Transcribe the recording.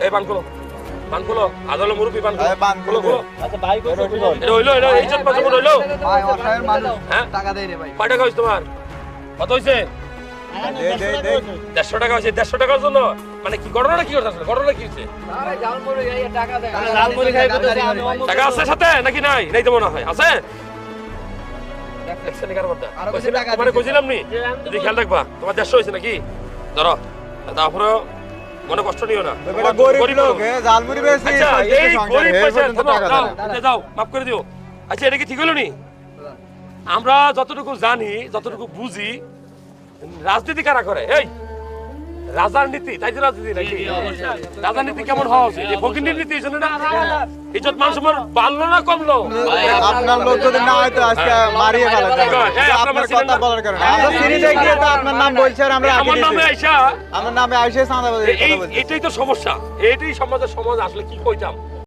এই পান খোলো পান খোলো আদালো মুরব্বি পান খোলো পান খোলো খোলো আচ্ছা ভাই কই এটা হইলো এটা ইজ্জত পাঁচশো হইলো ভাই অসহায় মানুষ হ্যাঁ টাকা দেয় রে ভাই কয় টাকা হয়েছে তোমার কত হয়েছে 150 টাকা হয়েছে 150 টাকার জন্য মানে কি ঘটনা কি করতেছে ঘটনা কি হয়েছে আরে জালমুড়ি গাইয়া টাকা দেয় লালমুড়ি খাই বলতেছে আমি অমুক টাকা আছে সাথে নাকি নাই নাই তো মনে হয় আছে দেখছেন এখানে কথা আরো কিছু টাকা তোমার কইছিলাম নি যদি খেয়াল রাখবা তোমার 150 হয়েছে নাকি ধরো তারপরে মনে কষ্ট নিও না গরিব লোক জালমুড়ি বেশি আচ্ছা এই গরিব পয়সা দাও মাফ করে দিও আচ্ছা এটা কি ঠিক হলো নি আমরা যতটুকু জানি যতটুকু বুঝি রাজনীতি কারা করে এই রাজার নীতি তাই তো রাজনীতি নাকি রাজার নীতি কেমন হওয়া উচিত এই ফকিরের নীতি এই জন্য না ইজ্জত মান সম্মান বাড়লো না কমলো আপনার লোক যদি না হয়তো আজকে মারিয়ে ফেলাতে আপনার কথা বলার কারণে আমরা সিরিজে গিয়ে তো আপনার নাম বলছেন আমরা আগে আমার নামে আইসা আমার নামে আইসে চাঁদাবাজি এটাই তো সমস্যা এটাই সমাজের সমাজ আসলে কি কইতাম